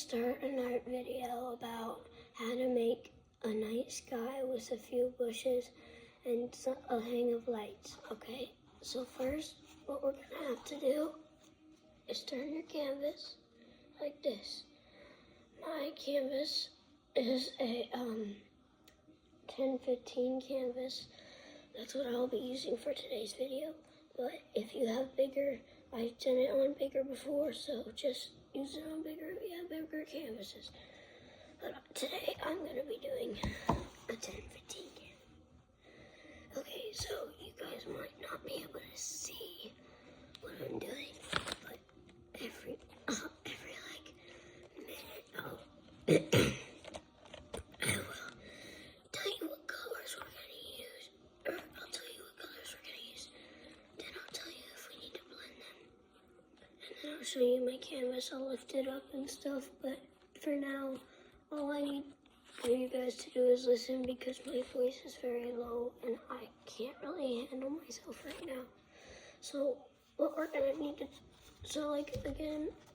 start an art video about how to make a night sky with a few bushes and a hang of lights, okay? So first, what we're gonna have to do is turn your canvas like this. My canvas is a 10-15 canvas. That's what I'll be using for today's video. But if you have bigger, I've done it on bigger before, so just use it on bigger if you have bigger canvases. But today I'm going to be doing a 10-15 canvas. Okay, so you guys might not be able to see what I'm doing, but every like minute I will tell you what colors we're going to use, or I'll tell you what colors we're going to use, then I'll tell you if we need to blend them, and then I'll show you my canvas. I'll lift it up and stuff, but for now, all I need for you guys to do is listen because my voice is very low and I can't really handle myself right now. So what we're gonna need to,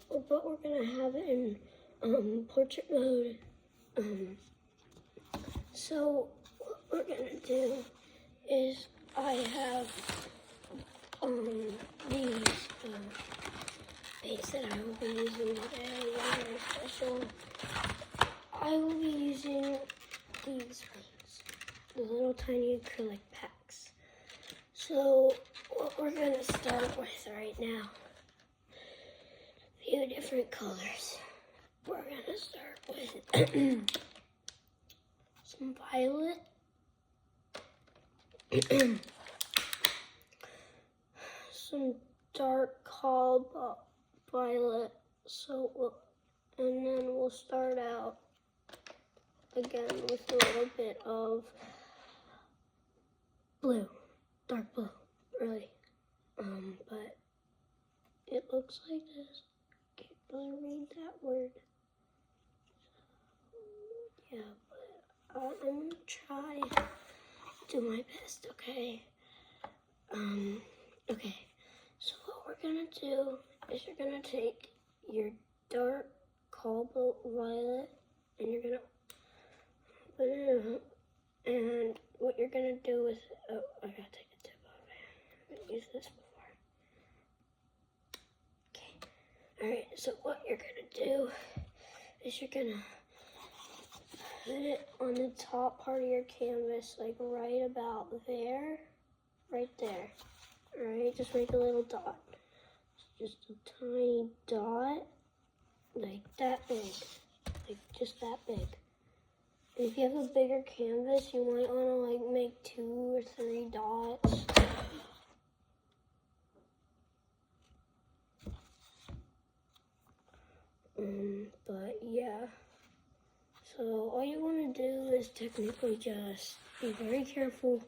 what we're gonna have in portrait mode. So what we're gonna do is I have these paints that I will be using today. They're very special. I will be using these paints, the little tiny acrylic packs. So what we're gonna start with right now, a few different colors. We're gonna start with some violet, some dark cobalt violet, and then we'll start out again with a little bit of blue, dark blue, really. But it looks like this. Can't really read that word. Yeah, but I'm gonna try to do my best, okay? Okay, so what we're gonna do is you're gonna take your dark cobalt violet and you're gonna put it up, and what you're gonna do is, oh, I gotta take the tip off. I'm gonna use this before. Okay, alright, so what you're gonna do is you're gonna put it on the top part of your canvas, like right about there, right there. Alright, just make a little dot. Just a tiny dot, like that big, like just that big. And if you have a bigger canvas, you might want to like make 2 or 3 dots. But yeah, so all you want to do is technically just be very careful.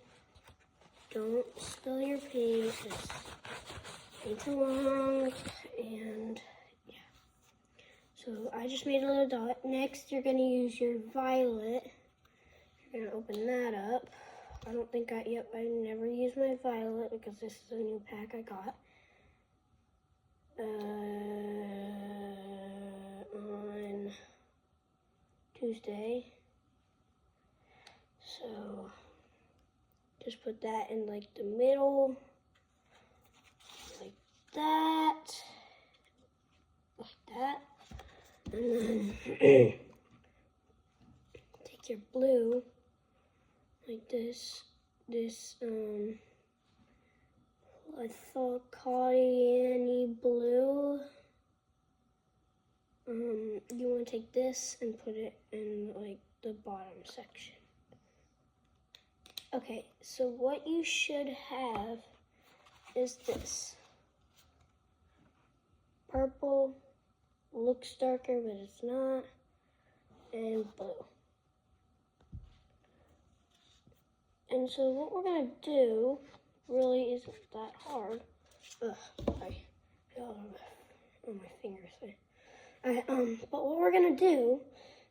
Don't spill your paint, just paint along, and yeah. So I just made a little dot. Next, you're gonna use your violet. You're gonna open that up. I don't think I never used my violet because this is a new pack I got. On Tuesday. So just put that in like the middle, like that, and then take your blue, like this, Lithocodiani blue. You want to take this and put it in like the bottom section. Okay, so what you should have is this. Purple, looks darker, but it's not, and blue. And so what we're gonna do really isn't that hard. Ugh, sorry, on my fingers there. Alright, but what we're gonna do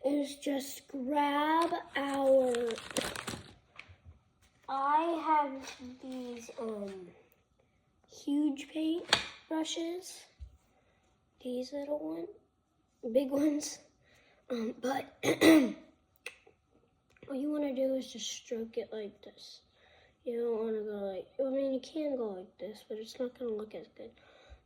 is just grab I have these huge paint brushes, these little big ones, But what you want to do is just stroke it like this. You don't want to go like, I mean, you can go like this, but it's not going to look as good.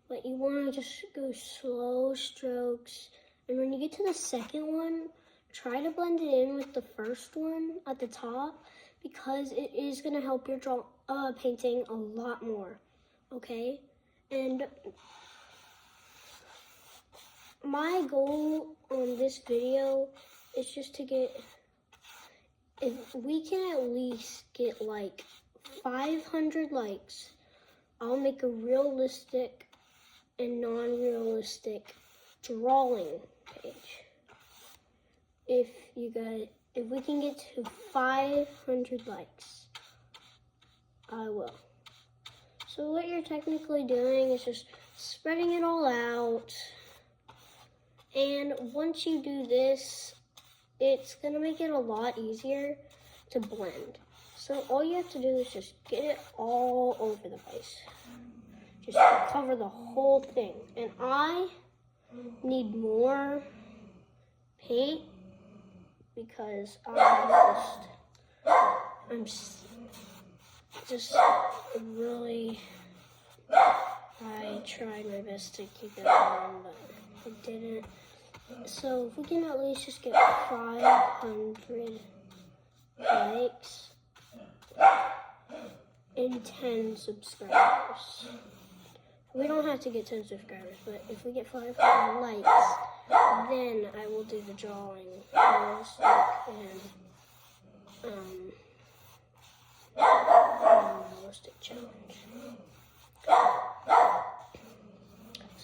But you want to just go slow strokes. And when you get to the second one, try to blend it in with the first one at the top, because it is going to help your painting a lot more, okay? And my goal on this video is just to get, if we can at least get like 500 likes, I'll make a realistic and non-realistic drawing page. If we can get to 500 likes, I will. So what you're technically doing is just spreading it all out. And once you do this, it's gonna make it a lot easier to blend. So all you have to do is just get it all over the place. Just cover the whole thing. And I need more paint because I'm just really, I tried my best to keep it on, but I didn't. So if we can at least just get 500 likes and 10 subscribers. We don't have to get 10 subscribers, but if we get 500 likes, then I will do the drawing realistic and realistic challenge.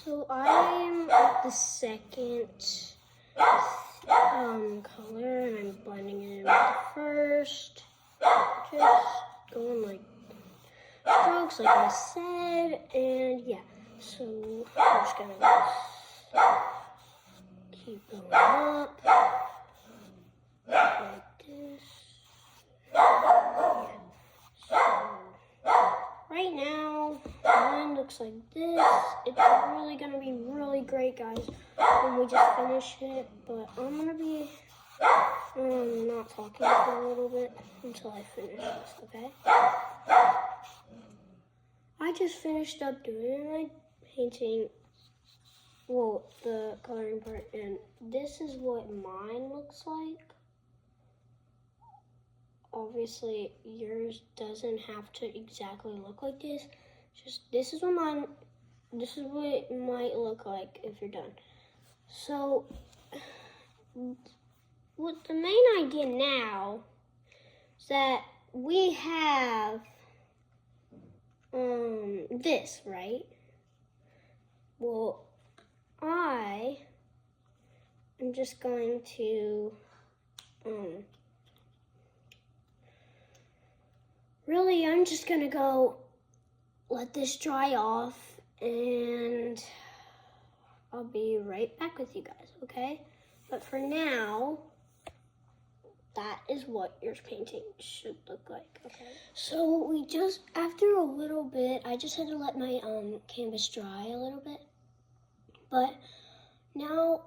So I'm at the second color, and I'm blending it in with the first. Just going like strokes, like I said, and yeah. So I'm just gonna keep going up like this. Yeah. So right now, mine looks like this. It's really gonna be really great, guys, when we just finish it. But I'm gonna be not talking for a little bit until I finish this, okay? I just finished up doing my painting, well, the coloring part, and this is what mine looks like. Obviously, yours doesn't have to exactly look like this. Just this is what it might look like if you're done. So, what the main idea now is that we have this, right? Well, I am just going to I'm just gonna go let this dry off, and I'll be right back with you guys, okay? But for now, that is what your painting should look like, okay? So we just, after a little bit, I just had to let my canvas dry a little bit. But now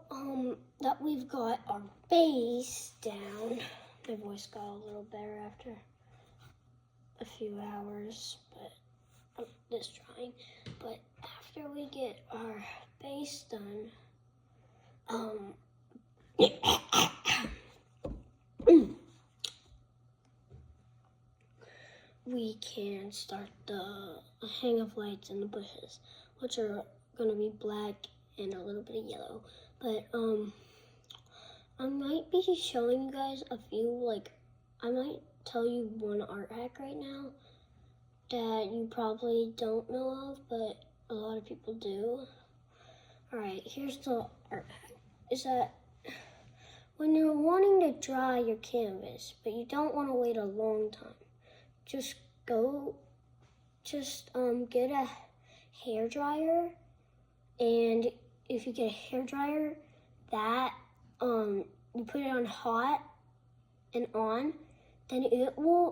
that we've got our base down, my voice got a little better after a few hours, but this drying. But after we get our base done, we can start the hang of lights in the bushes, which are gonna be black and a little bit of yellow. But I might be showing you guys a few, like, I might tell you one art hack right now that you probably don't know of, but a lot of people do. Alright, here's the art hack. Is that when you're wanting to dry your canvas, but you don't want to wait a long time, just get a hair dryer, and if you get a hair dryer, that you put it on hot and on, then it will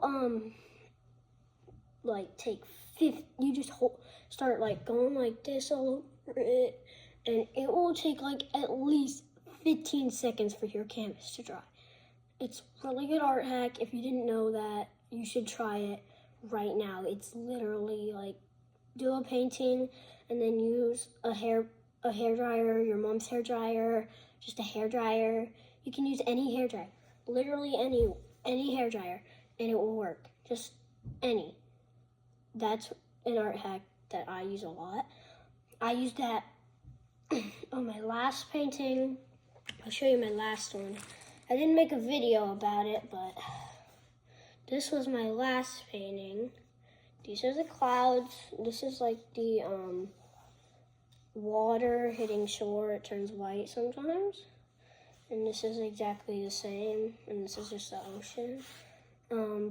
like take 50. You just start like going like this all over it, and it will take like at least 15 seconds for your canvas to dry. It's really good art hack. If you didn't know that, you should try it right now. It's literally like do a painting and then use a hair dryer, your mom's hair dryer, just a hair dryer. You can use any hair dryer, literally any hair dryer, and it will work. Just any. That's an art hack that I use a lot. I used that on my last painting. I'll show you my last one. I didn't make a video about it, but this was my last painting. These are the clouds. This is like the water hitting shore. It turns white sometimes. And this is exactly the same. And this is just the ocean.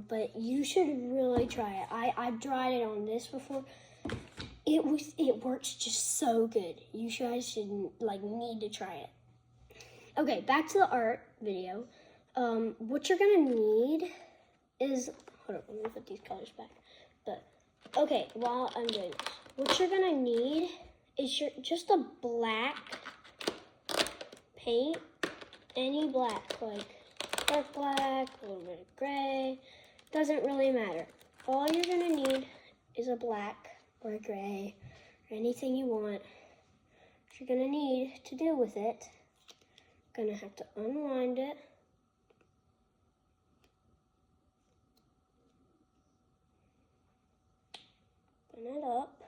But you should really try it. I've tried it on this before. It works just so good. You guys should need to try it. Okay, back to the art video. What you're gonna need is, hold on, let me put these colors back. But okay, while I'm doing this, what you're gonna need is just a black paint, any black, like dark black, a little bit of gray, doesn't really matter. All you're gonna need is a black or a gray or anything you want. What you're gonna need to do with it, gonna have to unwind it. Open it up.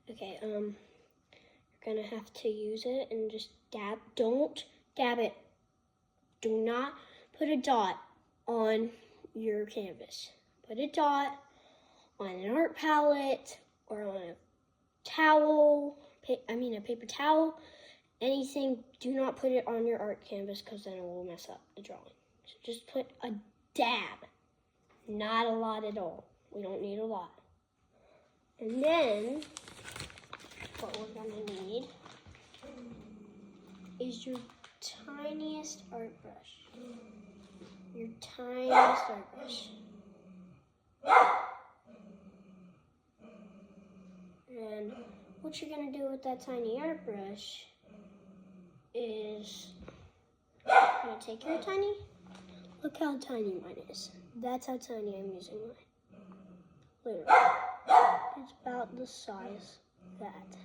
Okay, you're gonna have to use it and just dab. Don't dab it. Do not put a dot on your canvas. Put a dot on an art palette or on a towel, a paper towel, anything. Do not put it on your art canvas because then it will mess up the drawing. So just put a dab, not a lot at all. We don't need a lot. And then what we're gonna need is your tiniest art brush. Your tiniest art brush. And what you're gonna do with that tiny art brush is you're gonna take your tiny, look how tiny mine is. That's how tiny I'm using mine. Literally. It's about the size of that.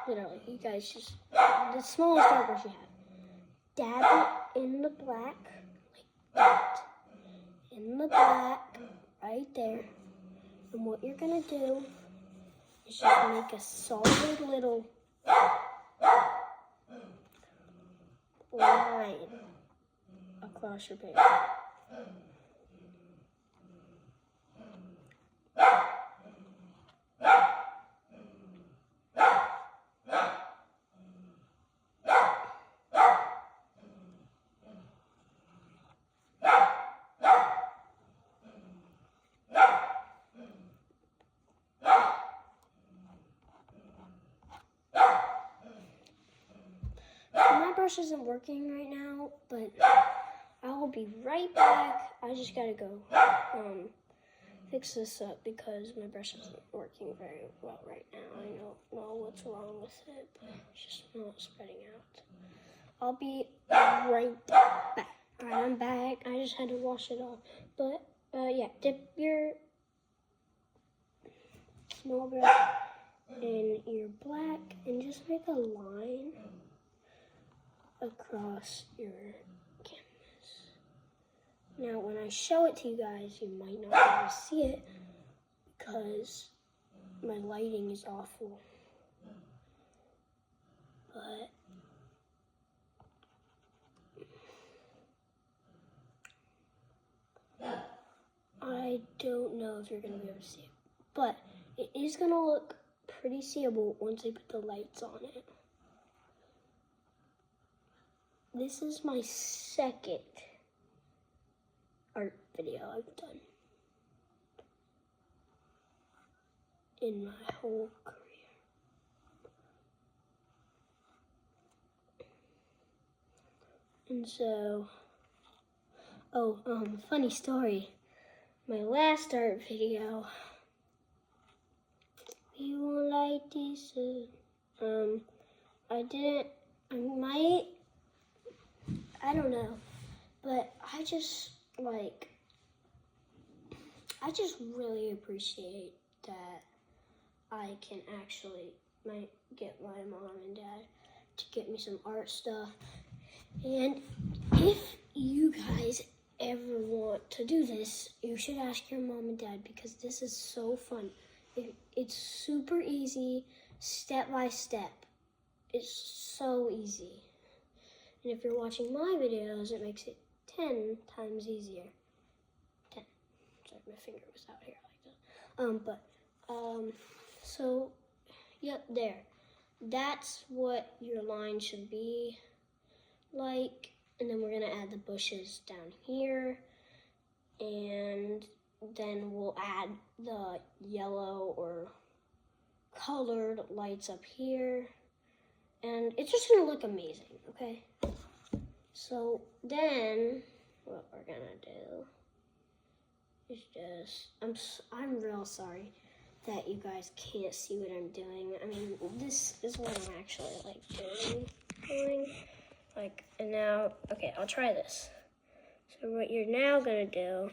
Literally, you guys just, the smallest art brush you have. Dab it in the black, like that. In the black, right there. And what you're gonna do is just make a solid little line across your paper. My brush isn't working right now, but I will be right back. I just gotta go fix this up because my brush isn't working very well right now. I don't know what's wrong with it, but it's just not spreading out. I'll be right back. Alright, I'm back. I just had to wash it off. But yeah, dip your small brush in your black and just make a line across your canvas. Now, when I show it to you guys, you might not be able to see it because my lighting is awful. But I don't know if you're going to be able to see it. But it is going to look pretty seeable once I put the lights on it. This is my second art video I've done in my whole career. And so, funny story. My last art video, we won't like this. I didn't I don't know, but I just really appreciate that I can actually get my mom and dad to get me some art stuff. And if you guys ever want to do this, you should ask your mom and dad because this is so fun. It's super easy, step by step. It's so easy. And if you're watching my videos, it makes it 10 times easier. 10. Sorry, my finger was out here like that. So, yep, there. That's what your line should be like. And then we're gonna add the bushes down here. And then we'll add the yellow or colored lights up here. And it's just gonna look amazing, okay? So then what we're gonna do is I'm real sorry that you guys can't see what I'm doing. I mean, this is what I'm actually doing. And now, okay, I'll try this. So what you're now gonna do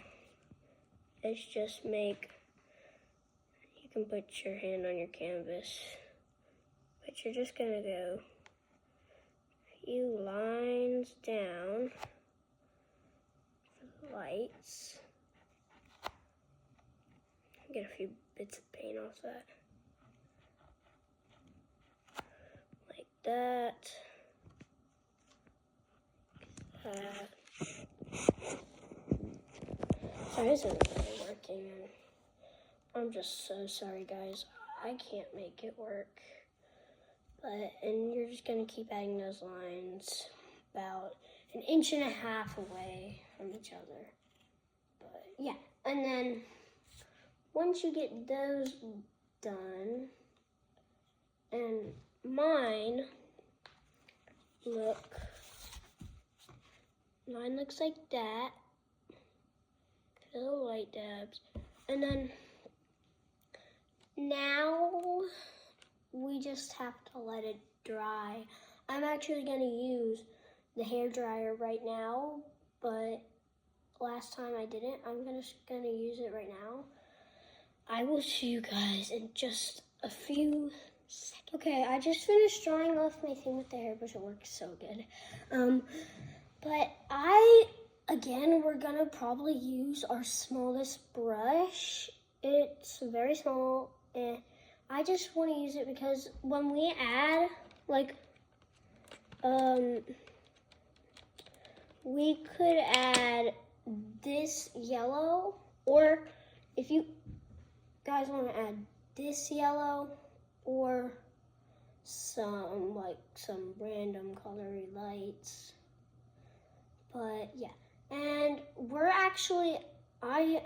is just you can put your hand on your canvas, but you're just gonna go a few lines down for the lights. Get a few bits of paint off that. Like that. So this isn't really working. I'm just so sorry, guys. I can't make it work. And you're just gonna keep adding those lines about 1.5 inches away from each other. But yeah, and then once you get those done, and mine looks like that. Little light dabs. And then now we just have to let it dry. I'm actually gonna use the hair dryer right now, but last time I didn't. I'm just gonna use it right now. I will see you guys in just a few seconds. Okay, I just finished drying off my thing with the hairbrush. It works so good. But we're gonna probably use our smallest brush. It's very small, and I just want to use it because when we add, we could add this yellow, or if you guys want to add this yellow, or some random colory lights. But yeah, and we're actually, I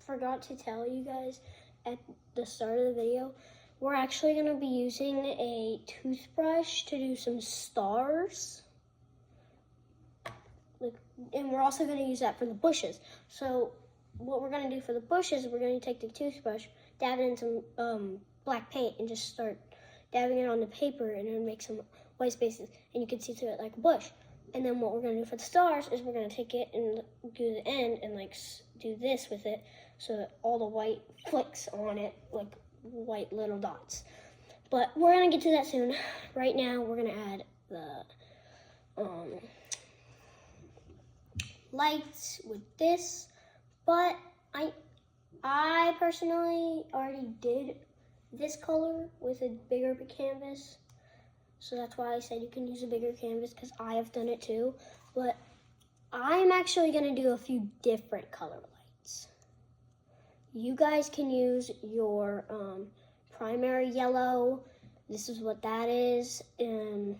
forgot to tell you guys at the start of the video, we're actually going to be using a toothbrush to do some stars. And we're also going to use that for the bushes. So what we're going to do for the bushes, we're going to take the toothbrush, dab it in some black paint, and just start dabbing it on the paper, and it'll make some white spaces, and you can see through it like a bush. And then what we're going to do for the stars is we're going to take it and do the end and do this with it so that all the white flicks on it like white little dots. But we're going to get to that soon. Right now we're going to add the lights with this, but I personally already did this color with a bigger canvas. So that's why I said you can use a bigger canvas, because I have done it too. But I'm actually going to do a few different color lights. You guys can use your primary yellow. This is what that is. And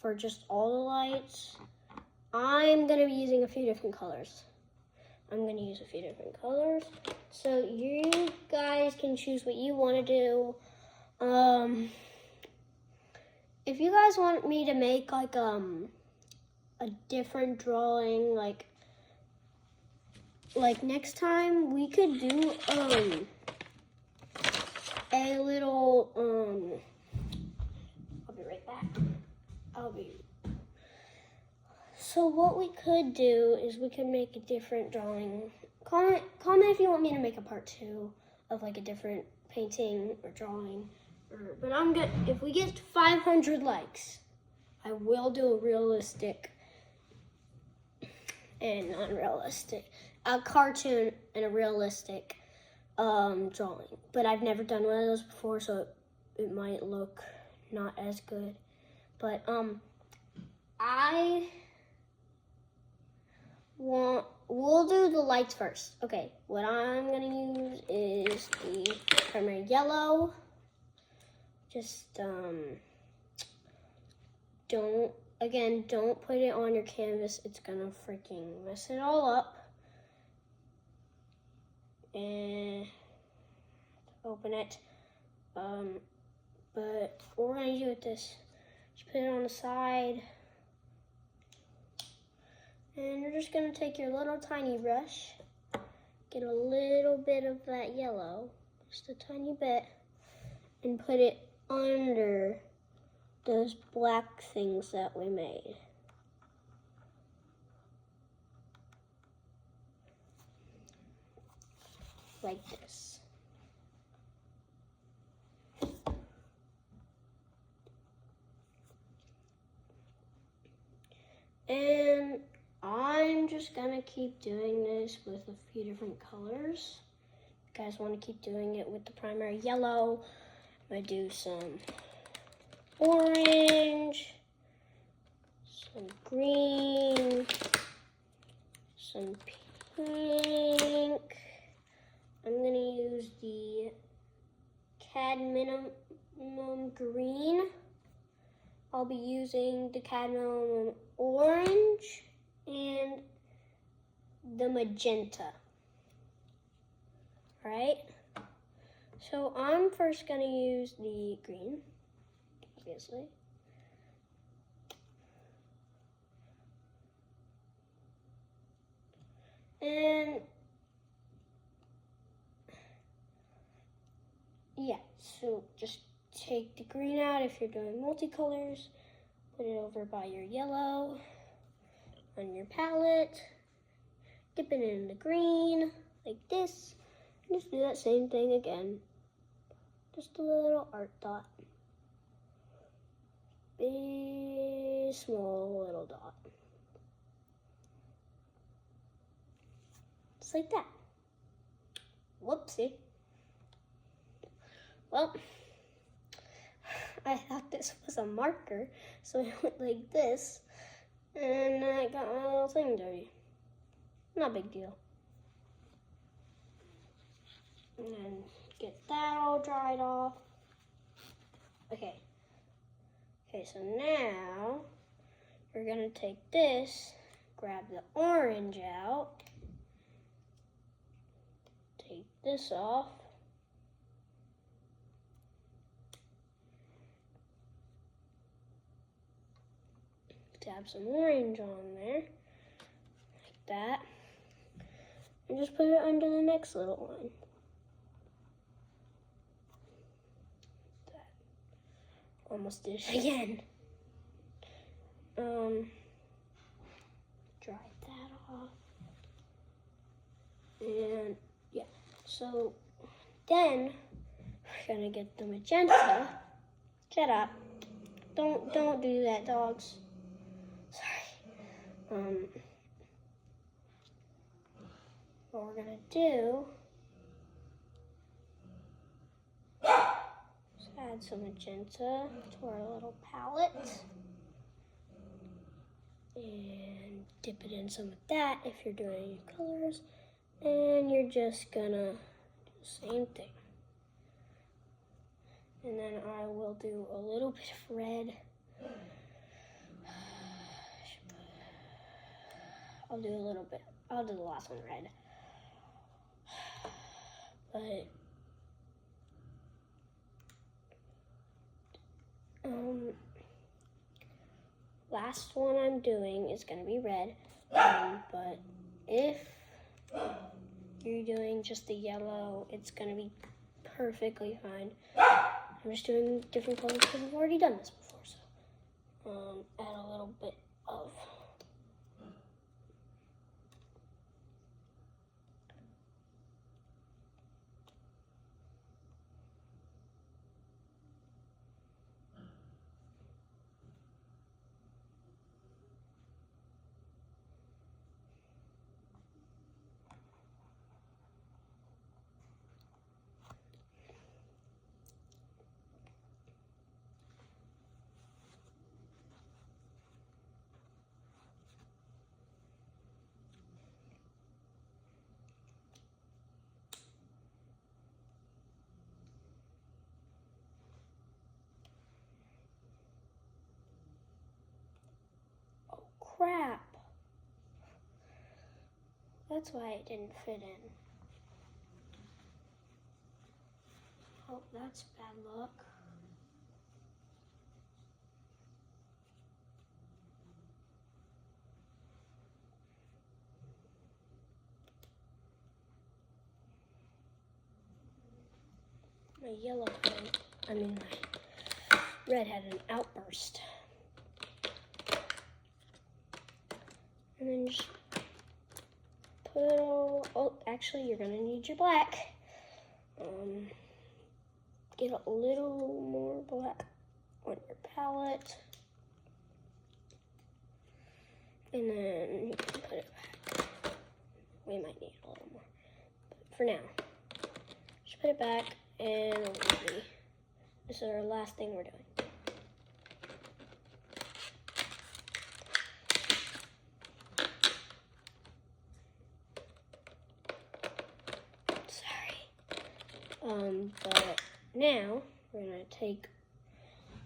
for just all the lights, I'm going to be using a few different colors. So you guys can choose what you want to do. If you guys want me to make a different drawing, like next time, we could do a little I'll be right back. back. So what we could do is we could make a different drawing. Comment if you want me to make a part 2 of like a different painting or drawing. But I'm good. If we get 500 likes, I will do a realistic and unrealistic, a cartoon and a realistic drawing. But I've never done one of those before, so it might look not as good. But we'll do the lights first. Okay, what I'm gonna use is the primary yellow. Just don't put it on your canvas. It's gonna freaking mess it all up. And open it. But what we're gonna do with this, just put it on the side. And you're just gonna take your little tiny brush, get a little bit of that yellow, just a tiny bit, and put it under those black things that we made. Like this. And I'm just gonna keep doing this with a few different colors. If you guys want to keep doing it with the primary yellow, I'm gonna do some orange, some green, some pink. I'm gonna use the cadmium green. I'll be using the cadmium orange and the magenta. All right? So I'm first gonna use the green, obviously. And yeah, so just take the green out if you're doing multicolors. Put it over by your yellow on your palette. Dip it in the green like this. And just do that same thing again. Just a little art dot. Big, small little dot. Just like that. Whoopsie. Well, I thought this was a marker, so I went like this, and I got my little thing dirty. Not a big deal. And then get that all dried off. Okay, so now we're gonna take this, grab the orange out, take this off, dab some orange on there, like that, and just put it under the next little one. That. Almost did it again. Dry that off. And yeah, so then we're gonna get the magenta. Shut up. Don't do that, dogs. Sorry. What we're gonna do is add some magenta to our little palette and dip it in some of that if you're doing your colors, and you're just gonna do the same thing. And then I will do a little bit of red. I'll do a little bit. I'll do the last one red. But last one I'm doing is gonna be red. But if you're doing just the yellow, it's gonna be perfectly fine. I'm just doing different colors because I've already done this before, so add a little bit of crap. That's why it didn't fit in. Oh, that's bad luck. My red had an outburst. And then just put it all, oh, actually you're gonna need your black. Get a little more black on your palette. And then you can put it back. We might need a little more, but for now, just put it back and this is our last thing we're doing. But now we're gonna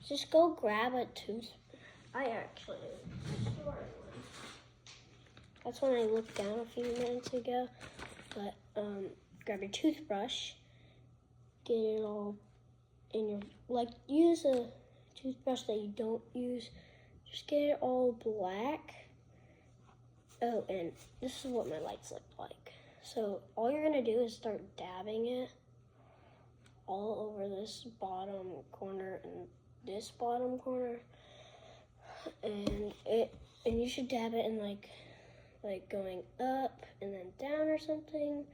just go grab a tooth. I actually stored one. That's when I looked down a few minutes ago. But grab your toothbrush, get it all in your, use a toothbrush that you don't use. Just get it all black. Oh, and this is what my lights look like. So all you're gonna do is start dabbing it all over this bottom corner and this bottom corner, and you should dab it in like going up and then down or something,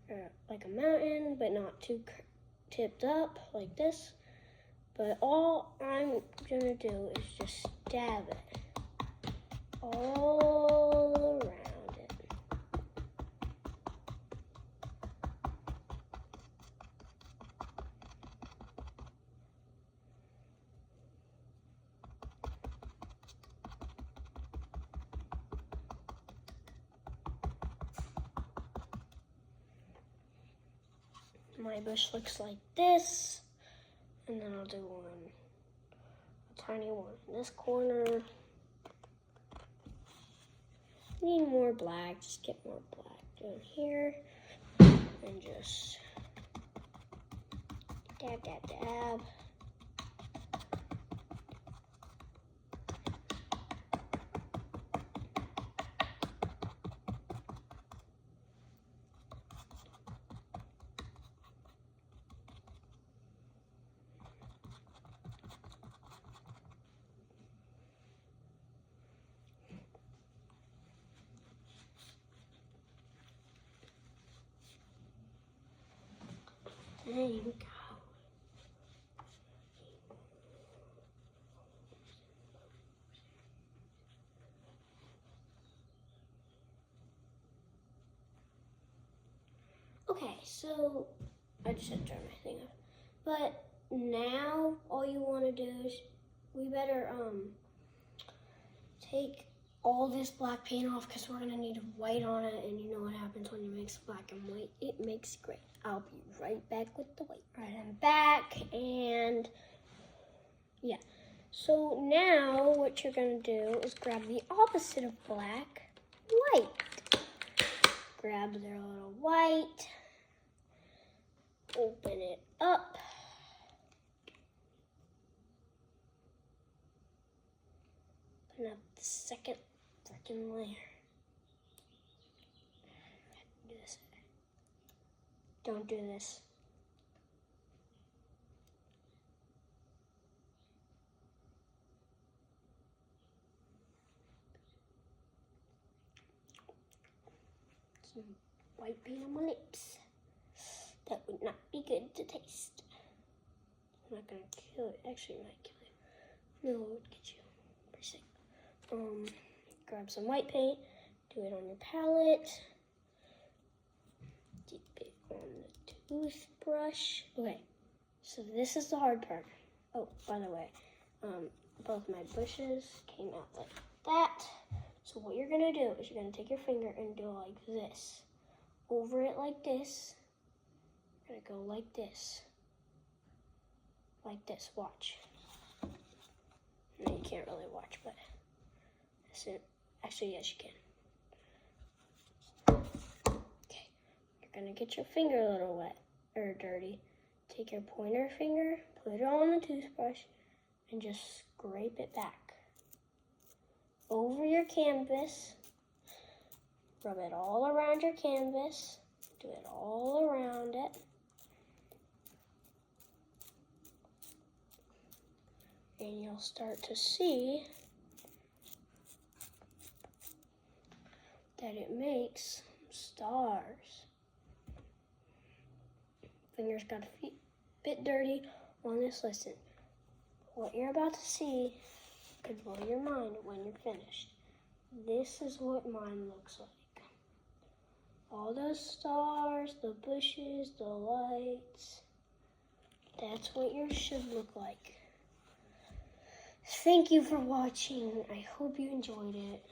or like a mountain, but not too tipped up like this. But all I'm gonna do is just dab it all around it. My bush looks like this, and then I'll do a tiny one in this corner. Need more black, just get more black down here, and just dab, dab, dab. There you go. Okay, so I just had to turn my thing off. But now all you want to do is we better take all this black paint off because we're gonna need white on it, and you know what happens when you mix black and white? It makes gray. I'll be right back with the white. Right, I'm back, and yeah. So now what you're gonna do is grab the opposite of black, white. Grab their little white, open it up. Open up the second freaking layer. Do this. Don't do this. some white paint on my lips. That would not be good to taste. I'm not gonna kill it. Actually, it might kill you. No, it would get you pretty sick. Grab some white paint. Do it on your palette. Dip it on the toothbrush. Okay, so this is the hard part. Oh, by the way, both my bushes came out like that. So what you're gonna do is you're gonna take your finger and do it like this. Over it like this. You're gonna go like this. Like this, watch. No, you can't really watch, but that's it. Actually, yes, you can. Okay, you're gonna get your finger a little wet or dirty. Take your pointer finger, put it on the toothbrush, and just scrape it back over your canvas. Rub it all around your canvas. Do it all around it. And you'll start to see that it makes stars. Fingers got a bit dirty on this. Listen, what you're about to see could blow your mind when you're finished. This is what mine looks like. All those stars, the bushes, the lights. That's what yours should look like. Thank you for watching. I hope you enjoyed it.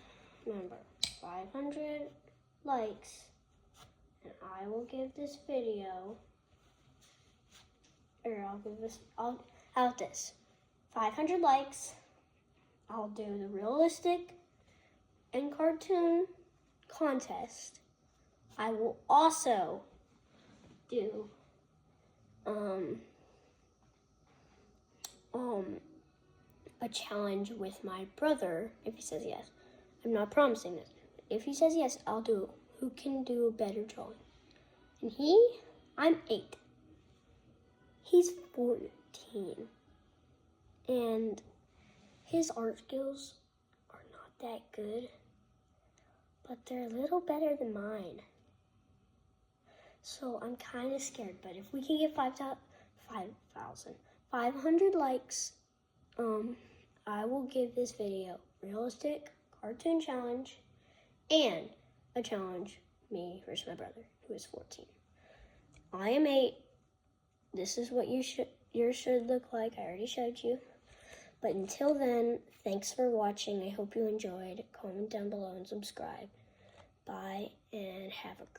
Remember, 500 likes, and I will give this video, I'll have this. 500 likes, I'll do the realistic and cartoon contest. I will also do a challenge with my brother if he says yes. I'm not promising this. If he says yes, I'll do who can do a better drawing. And I'm 8. He's 14. And his art skills are not that good, but they're a little better than mine. So I'm kind of scared, but if we can get 500 likes, I will give this video realistic cartoon challenge and a challenge me versus my brother, who is 14. I am 8. This is what yours should look like. I already showed you. But until then, thanks for watching. I hope you enjoyed. Comment down below and subscribe. Bye, and have a great